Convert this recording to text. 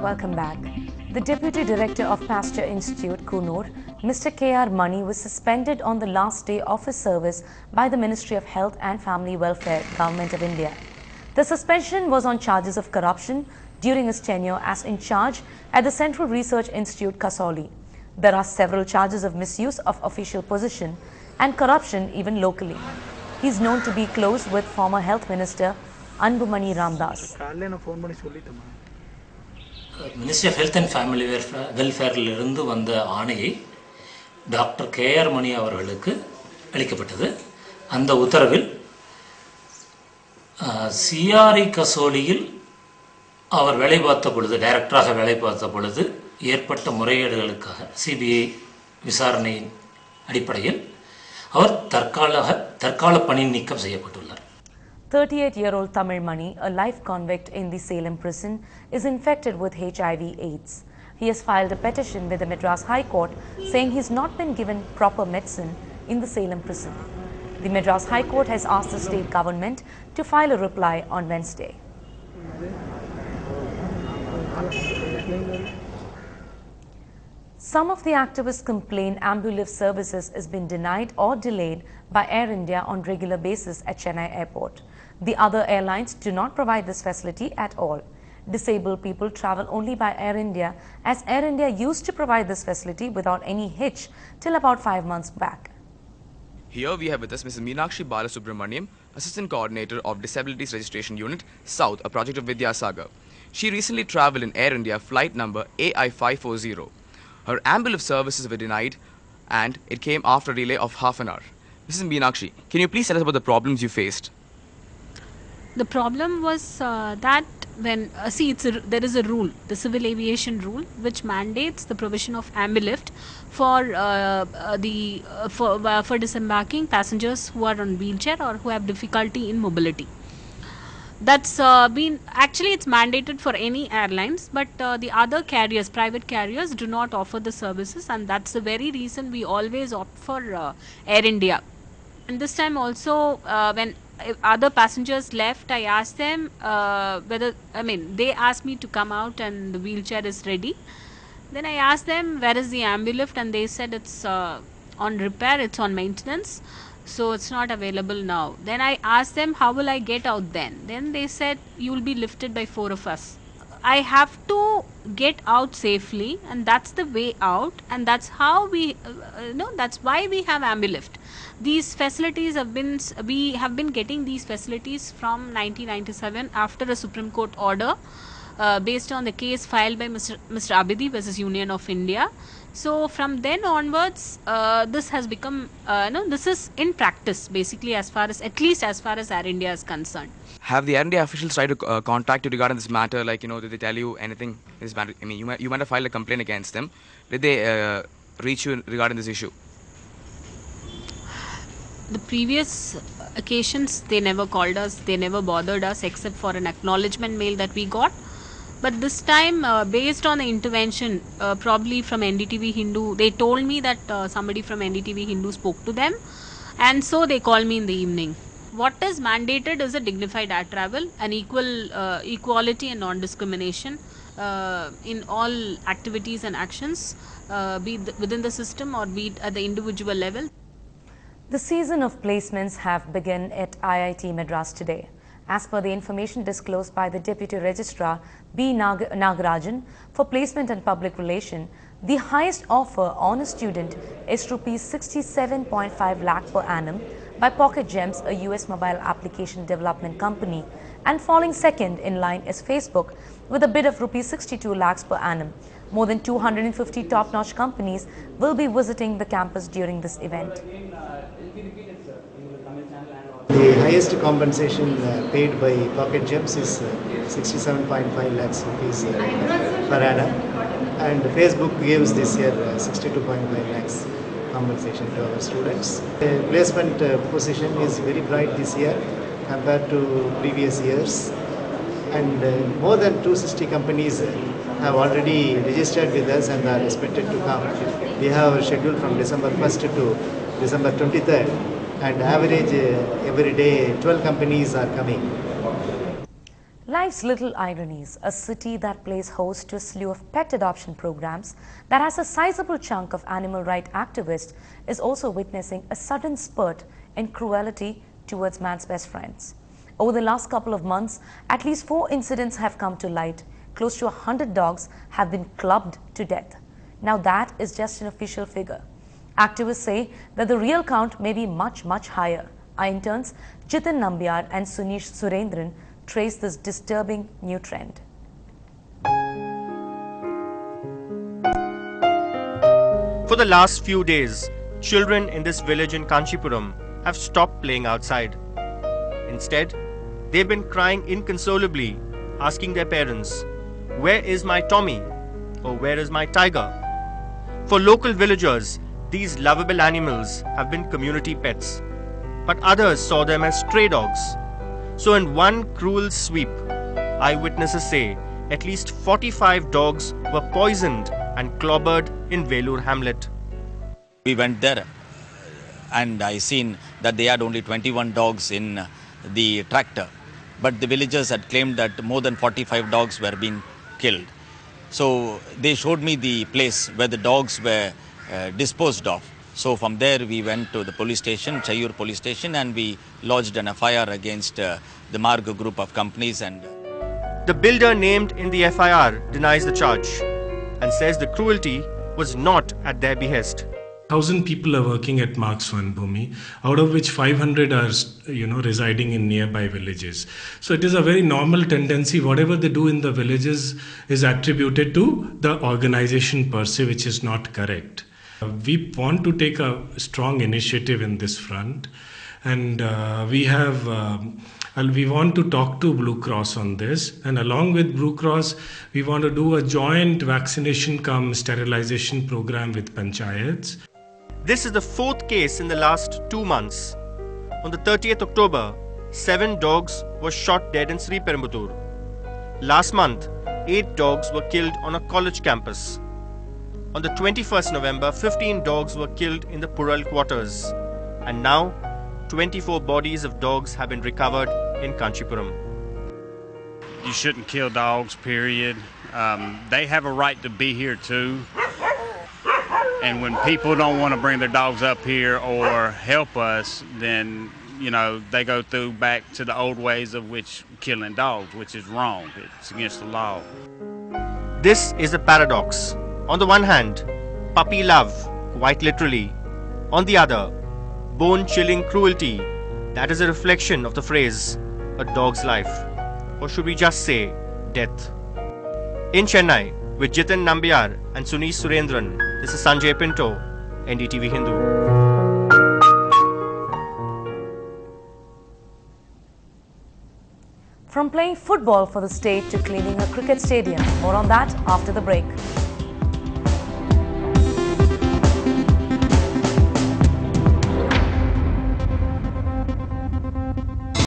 Welcome back. The Deputy Director of Pasture Institute, Kunur, Mr. K.R. Mani, was suspended on the last day of his service by the Ministry of Health and Family Welfare, Government of India. The suspension was on charges of corruption during his tenure as in charge at the Central Research Institute, Kasauli. There are several charges of misuse of official position and corruption even locally. He is known to be close with former Health Minister Anbumani Ramdas. Ministry of Health and Family Welfare இருந்து வந்த ஆணையை doctor KR மணி அவர்களுக்கு அளிக்கப்பட்டது. அந்த உத்தரவில் CRE கசோலியில் அவர் வேலை பார்த்த பொழுது டைரக்டராக வேலை பார்த்த பொழுது ஏற்பட்ட முறைகேடுகளுக்காக சிபிஐ விசாரணையின் அடிப்படையில் அவர் தற்கால பணி நீக்கம் செய்யப்பட்டுள்ளார். 38-year-old Tamil Mani, a life convict in the Salem prison, is infected with HIV/AIDS. He has filed a petition with the Madras High Court saying he has not been given proper medicine in the Salem prison. The Madras High Court has asked the state government to file a reply on Wednesday. Some of the activists complain AmbuLift services has been denied or delayed by Air India on regular basis at Chennai Airport. The other airlines do not provide this facility at all. Disabled people travel only by Air India, as Air India used to provide this facility without any hitch till about 5 months back. Here we have with us Mrs. Meenakshi Balasubramaniam, Assistant Coordinator of Disabilities Registration Unit, South, a project of Vidyasagar. She recently travelled in Air India flight number AI540. Her AmbuLift services were denied and it came after a delay of half an hour. Mrs. Meenakshi, can you please tell us about the problems you faced? The problem was that when there is a rule, the civil aviation rule, which mandates the provision of AmbuLift for disembarking passengers who are on wheelchair or who have difficulty in mobility. That's it's mandated for any airlines, but the other carriers, private carriers, do not offer the services, and that's the very reason we always opt for Air India. And this time also, when other passengers left, I asked them they asked me to come out and the wheelchair is ready. Then I asked them, where is the AmbuLift, and they said it's on repair, it's on maintenance, so it's not available now. Then I asked them, how will I get out then? Then they said, you will be lifted by 4 of us. I have to get out safely, and that's the way out, and that's how that's why we have AmbuLift. These facilities we have been getting these facilities from 1997 after a Supreme Court order based on the case filed by Mr. Abidi versus Union of India. So from then onwards, this has become, this is in practice basically, at least as far as Air India is concerned. Have the Air India officials tried to contact you regarding this matter? Like, did they tell you anything? This matter? I mean, you might have filed a complaint against them. Did they reach you regarding this issue? The previous occasions, they never called us, they never bothered us except for an acknowledgement mail that we got. But this time, based on the intervention, probably from NDTV-HINDU, they told me that somebody from NDTV-HINDU spoke to them, and so they called me in the evening. What is mandated is a dignified air travel, an equality and non-discrimination in all activities and actions, be it within the system or be it at the individual level. The season of placements have begun at IIT Madras today. As per the information disclosed by the Deputy Registrar B. Nagarajan for Placement and Public Relation, the highest offer on a student is Rs 67.5 lakh per annum by Pocket Gems, a US mobile application development company, and falling second in line is Facebook with a bid of Rs 62 lakhs per annum. More than 250 top-notch companies will be visiting the campus during this event. The highest compensation paid by Pocket Gems is 67.5 lakhs rupees per annum, and Facebook gives this year 62.5 lakhs compensation to our students. The placement position is very bright this year compared to previous years, and more than 260 companies have already registered with us and are expected to come. We have a schedule from December 1st to December 23rd, and average every day 12 companies are coming. Life's little ironies, a city that plays host to a slew of pet adoption programs that has a sizable chunk of animal rights activists, is also witnessing a sudden spurt in cruelty towards man's best friends. Over the last couple of months, at least 4 incidents have come to light. Close to 100 dogs have been clubbed to death. Now that is just an official figure. Activists say that the real count may be much, much higher. Our interns Jitin Nambiar and Sunish Surendran trace this disturbing new trend. For the last few days, children in this village in Kanchipuram have stopped playing outside. Instead, they've been crying inconsolably, asking their parents, "Where is my Tommy?" or "Where is my tiger?" For local villagers, these lovable animals have been community pets, but others saw them as stray dogs. So in one cruel sweep, eyewitnesses say at least 45 dogs were poisoned and clobbered in Velur hamlet. We went there and I seen that they had only 21 dogs in the tractor, but the villagers had claimed that more than 45 dogs were being killed. So they showed me the place where the dogs were disposed of. So from there we went to the police station, Chayur police station, and we lodged an FIR against the Marg group of companies. And the builder named in the FIR denies the charge and says the cruelty was not at their behest. 1,000 people are working at Mark's Vanbhumi, out of which 500 are, residing in nearby villages. So it is a very normal tendency. Whatever they do in the villages is attributed to the organization per se, which is not correct. We want to take a strong initiative in this front, and we want to talk to Blue Cross on this, and along with Blue Cross, we want to do a joint vaccination cum sterilization program with panchayats. This is the 4th case in the last 2 months. On the 30th October, 7 dogs were shot dead in Sri Perumbudur. Last month, 8 dogs were killed on a college campus. On the 21st November, 15 dogs were killed in the Pural quarters. And now, 24 bodies of dogs have been recovered in Kanchipuram. You shouldn't kill dogs, period. They have a right to be here too. And when people don't want to bring their dogs up here or help us, then, they go back to the old ways of killing dogs, which is wrong. It's against the law. This is a paradox. On the one hand, puppy love, quite literally. On the other, bone-chilling cruelty. That is a reflection of the phrase, a dog's life. Or should we just say, death. In Chennai, with Jitin Nambiar and Sunish Surendran, this is Sanjay Pinto, NDTV Hindu. From playing football for the state to cleaning a cricket stadium, more on that after the break.